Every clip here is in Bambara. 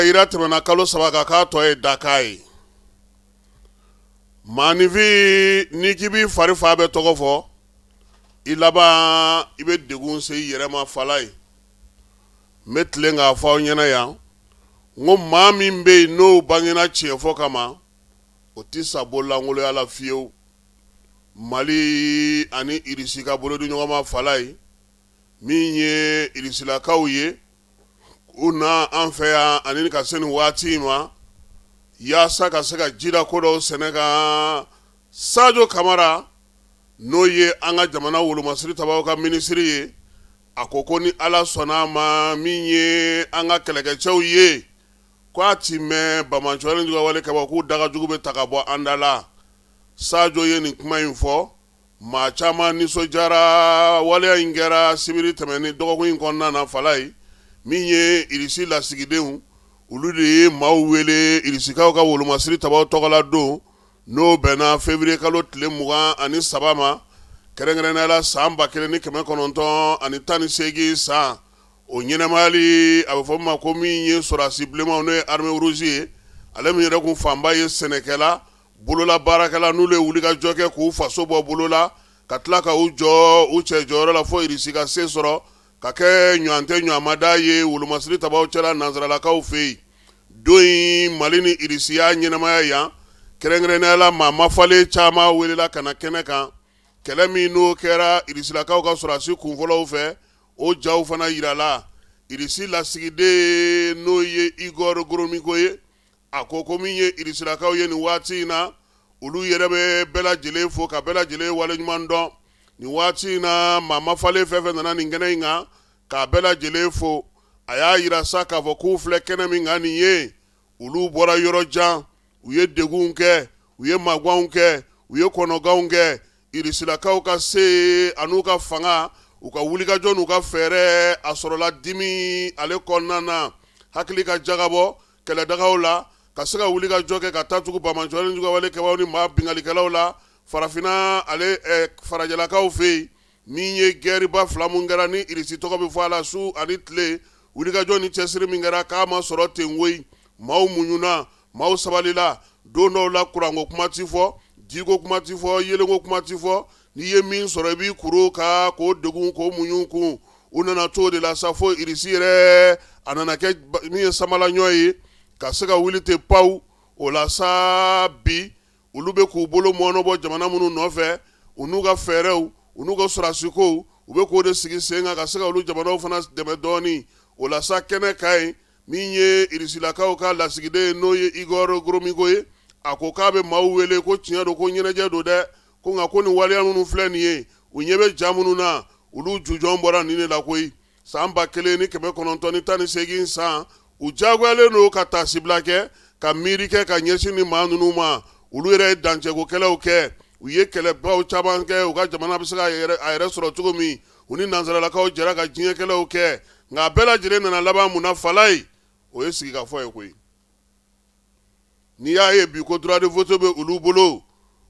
ira tɛmɛna kalo saba kan k'a tɔ ye Dakar ye. Maanifin n'i k'i b'i fari fa bɛɛ tɔgɔ fɔ, i laban i bɛ degun se i yɛrɛ ma fala ye. N bɛ tilen k'a fɔ aw ɲɛna yan, n ko maa min bɛ yen n'o bangena tiɲɛ fɔ kama, o tɛ sa bololankoloya la fiyewu. Mali ani Irisi ka bolodi ɲɔgɔn ma fala ye, min ye Irisilakaw ye, u na an fɛ yan ani ka se nin waati in ma, yaasa ka se ka jira ko dɔw sɛnɛ kan. Sajo Kamara n'o ye an ka jamana wolomasiri tabaw ka minisiri ye, a ko ko ni Ala sɔnna ma min ye an ka kɛlɛkɛcɛw ye, k'a ti mɛn Bamanjɔni ka wale kɛbɔ k'u dagajugu bɛ ta ka bɔ an da la. Sajo ye nin kuma in fɔ, maa caman nisɔndiyara waleya in kɛra sibiri tɛmɛni dɔgɔkun in kɔnɔna na fala ye, min ye Irisi lasigidenw, olu de ye maaw wele Irisikaw ka wolomasiri tabaw tɔgɔla don, n'o bɛnna février kalo tile 23 ma, kɛrɛnkɛrɛnnenya la san 1918 san. O ɲɛnɛmayali a bɛ fɔ ma ko min ye sɔrasi bilenmanw n'o ye armée rouge ye, ale min yɛrɛ kun fanba ye sɛnɛkɛla, bolola baarakɛla, n'olu ye wulikajɔ kɛ k'u faso bɔ bolola, ka tila ka u jɔ u cɛ jɔyɔrɔ la fo Irisi ka se sɔrɔ, ka kɛ ɲɔgɔn tɛ ɲɔgɔn ma da ye wolomasiri tabaw cɛla nanzaralakaw fɛ yen. Don in Mali ni Irisi y'a ɲɛnamaya yan, kɛrɛnkɛrɛnnenya la maa mafalen caman welela ka na kɛnɛ kan. Kɛlɛ min n'o kɛra Irisilakaw ka sɔrɔdasi kunfɔlɔw fɛ, o jaw fana yirala. Irisi lasigiden n'o ye Igor Goromiko ye, a ko ko min ye Irisilakaw ye nin waati in na, olu yɛrɛ bɛ bɛɛ lajɛlen fo ka bɛɛ lajɛlen waleɲuman dɔn. Nin waati in na maa mafalen fɛn fɛn nana nin kɛnɛ in kan, k'a bɛɛ lajɛlen fo. A y'a yira sa k'a fɔ k'u filɛ kɛnɛ min kan nin ye, olu bɔra yɔrɔ jan, u ye degun kɛ, u ye magwanw kɛ, u ye kɔnɔganw kɛ. Irisilakaw ka se an'u ka fanga, u ka wulikajɔ n'u ka fɛɛrɛ, a sɔrɔla dimi ale kɔnɔna na, hakili ka jagabɔ kɛlɛdagaw la, ka se ka wulikajɔ kɛ ka taa tugu Bamanjɔni ka wale kɛbaw ni maa bingalikɛlaw la, farafinna ale farajɛlakaw fɛ yen, min ye gɛriba fila mun kɛra ni Irisi tɔgɔ bɛ fɔ a la su ani tile, wulikajɔ ni cɛsiri min kɛra k'a ma sɔrɔ ten koyi. Maaw muɲuna, maaw sabalila, don dɔw la kuranko kuma ti fɔ, jiko kuma ti fɔ, yelenko kuma ti fɔ, n'i ye min sɔrɔ i b'i kuru ka k'o degun k'o muɲu kun. U nana to de la sa fo Irisi yɛrɛ a nana kɛ min ye samalaɲɔ ye, ka se ka wuli ten pawu. O la sa bi olu bɛ k'u bolo mɔɔnɔbɔ jamana minnu nɔfɛ, u n'u ka fɛɛrɛw, u n'u ka sɔrɔdasikow, u bɛ k'o de sigi sen kan ka se ka olu jamanaw fana dɛmɛ dɔɔni. O la sa kɛnɛ ka ɲi, min ye Irisilakaw ka lasigiden n'o ye Igor Goromiko ye, a ko k'a bɛ maaw wele ko tiɲɛ don, ko ɲɛnajɛ don dɛ, ko nka ko nin waleya minnu filɛ nin ye, u ɲɛ bɛ ja minnu na, olu jujɔn bɔra nin de la koyi. San 1918 san, u jagoyalen don ka taasibila kɛ, ka miiri kɛ, ka ɲɛsin ni maa ninnu ma. Olu yɛrɛ ye dancɛkokɛlaw kɛ, u ye kɛlɛbaw caman kɛ, u ka jamana bɛ se ka a yɛrɛ sɔrɔ cogo min, u ni nanzaralakaw jɛra ka diɲɛkɛlaw kɛ, nka bɛɛ lajɛlen nana laban mun na fala ye, o ye sigikafɔ ye koyi. N'i y'a ye bi ko droit de vote bɛ olu bolo,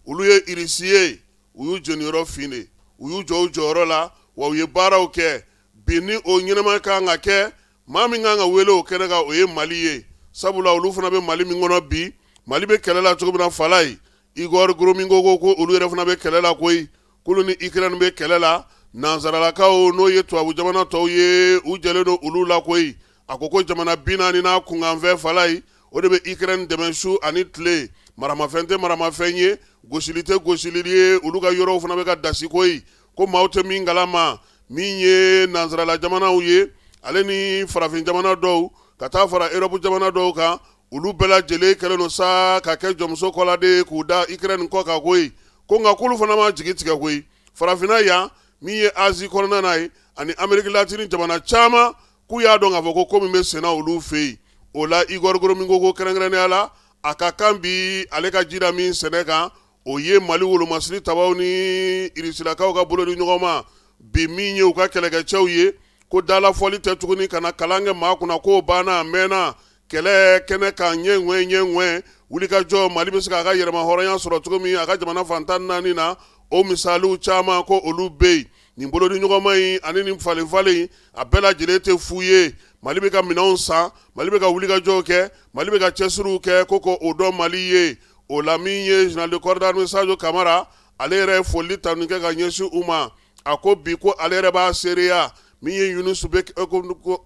olu ye Irisi ye, u y'u jɔniyɔrɔ fine, u y'u jɔ u jɔyɔrɔ la, wa u ye baaraw kɛ. Bi ni o ɲɛnama kan ka kɛ, maa min kan ka wele o kɛnɛ kan o ye Mali ye, sabula olu fana bɛ Mali min kɔnɔ bi, Mali bɛ kɛlɛ la cogo min na fala ye. Igor Goromiko ko olu yɛrɛ fana bɛ kɛlɛ la koyi, k'olu ni Ukraine bɛ kɛlɛ la, nanzaralakaw n'o ye tubabu jamana tɔw ye, u jɛlen don olu la koyi. A ko jamana 40 n'a kunkanfɛ fala ye, o de bɛ Ukraine dɛmɛ su ani tile, maramafɛn tɛ maramafɛn ye, gosili tɛ gosili ye, olu ka yɔrɔw fana bɛ ka dasi koyi, ko maaw tɛ min kalama, min ye nanzarala jamanaw ye, ale ni farafin jamana dɔw, ka taa fara Europe jamana dɔw kan, olu bɛɛ lajɛlen kɛlen don sa ka kɛ jɔnmuso kɔladen k'u da Ukraine kɔ kan koyi, ko nka k'olu fana ma jigi tigɛ koyi. Farafinna yan, min ye Asie kɔnɔna na ye, ani Amérique latine jamana caman, k'u y'a dɔn k'a fɔ ko min bɛ senna olu fɛ yen. O la Igor Goromiko ko kɛrɛnkɛrɛnnenya la, a ka kan bi ale ka jira min sɛnɛ kan, o ye Mali wolomasiri tabaw ni Irisilakaw ka bolo di ɲɔgɔn ma, bi min ye u ka kɛlɛkɛcɛw ye, ko dalafɔli tɛ tuguni ka na kalan kɛ maa kunna k'o banna a mɛnna, kɛlɛ kɛnɛ kan ɲɛ wulikajɔ Mali bɛ se k'a ka yɛrɛma hɔrɔnya sɔrɔ cogo min a ka jamana fantan 4 na, o misaliw caman ko olu bɛ yen. Nin bolodi ɲɔgɔnma in ani nin falen-falen a bɛɛ lajɛlen tɛ fu ye, Mali bɛ ka minɛnw san, Mali bɛ ka wulikajɔw kɛ, Mali bɛ ka cɛsiriw kɛ ko o dɔn Mali ye. O la min ye général de corps d'armée Sajo Kamara ale yɛrɛ ye foli ta nin kɛ ka ɲɛsin u ma. A ko bi ko ale yɛrɛ b'a seereya min ye Yunusu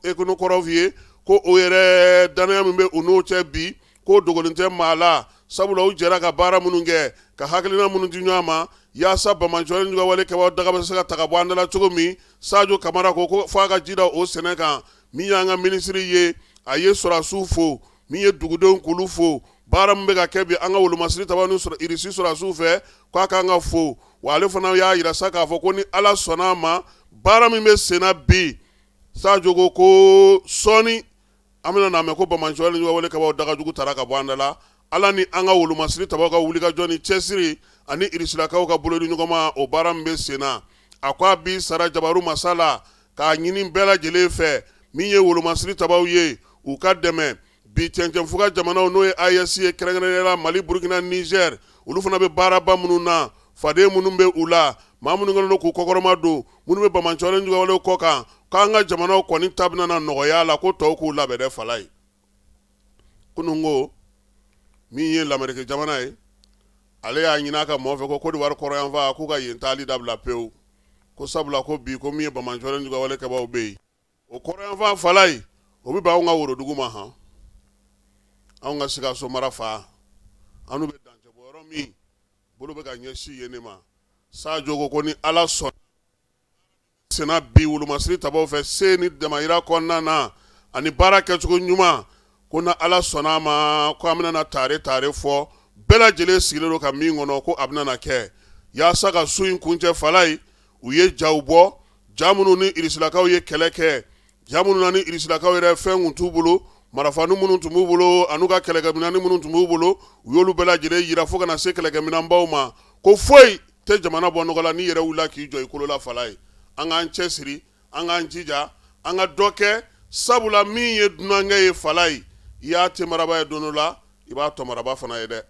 Ekonokorov ye ko o yɛrɛ danaya min bɛ u n'o cɛ bi ko dogolen tɛ maa la, sabula u jɛra ka baara minnu kɛ ka hakilina minnu di ɲɔgɔn ma yaasa Bamanjɔlen ka wale kɛbaaw daga bɛ se ka ta ka bɔ an da la cogo min. Sajo Kamara ko f'a ka jida o sɛnɛ kan. Min y'an ka minisiri ye, a ye sɔrɔdasiw fo, min ye dugudenw k'olu fo, baara min bɛ ka kɛ bi an ka wolomasiri tabaw ni irisi sɔrɔdasiw fɛ k'a kan ka fo. Wa ale fana y'a yira sa k'a fɔ ko ni Ala sɔnna a ma baara min bɛ sen na bi, Sajo ko sɔɔni an bɛna n'a mɛn ko Bamanjɔlen ka wale kɛbaaw dagajugu tara ka bɔ an da la, Ala ni an ka wolomasiri tabaw ka wulikajɔ ni cɛsiri ani irisilakaw ka bolo di ɲɔgɔn ma o baara min bɛ sen na. A ko a bi sara Jabaru Masala k'a ɲini bɛɛ lajɛlen fɛ min ye wolomasiri tabaw ye u ka dɛmɛ bi cɛncɛnfuga jamanaw n'o ye AES ye kɛrɛnkɛrɛnnenya Mali, Burkina, Niger olu fana bɛ baaraba minnu na faden minnu bɛ u la maa minnu kɛlen don k'u kɔkɔrɔma don minnu bɛ Bamanjɔlen ka walew kɔ kan k'an ka jamanaw kɔni ta bɛna na nɔgɔya la ko tɔw k'u labɛn dɛ fala ye. Kunun ko min ye lamɛrike jamana ye ale y'a ɲini a ka mɔgɔ fɛ ko Côte d'Ivoire kɔrɔyanfan k'u ka yen taali dabila pewu ko sabula ko bi ko min ye Bamanjɔlen ka wale kɛbaaw bɛ yen o kɔrɔyanfan fala ye o bɛ bɛn anw ka worodugu ma han anw ka Sikaso mara fa an'u bɛ dancɛ bɔ yɔrɔ min bolo bɛ ka ɲɛsin yen ne ma. Sajo ko ni Ala sɔnna sena bi wolomasiri tabaw fɛ se ni damayira kɔnɔna na ani baara kɛcogo ɲuman ko na Ala sɔnna a ma ko an bɛna na tare fɔ bɛɛ lajɛlen sigilen don ka min kɔnɔ ko a bɛna na kɛ yaasa ka su in kuncɛ fala ye u ye jaw bɔ ja minnu ni irisilakaw ye kɛlɛ kɛ ja minnu na ni irisilakaw yɛrɛ fɛn kun t'u bolo marifani minnu tun b'u bolo an'u ka kɛlɛkɛminani minnu tun b'u bolo u y'olu bɛɛ lajɛlen yira fo ka na se kɛlɛkɛminanbaw ma ko foyi tɛ jamana bɔ nɔgɔ la n'i yɛrɛ wulila k'i jɔ i kolo la fala ye. An k'an cɛsiri an k'an jija an ka dɔ kɛ sabula min ye dunankɛ ye fala ye i y'a te maraba ye don dɔ la i b'a tɔ maraba fana ye dɛ.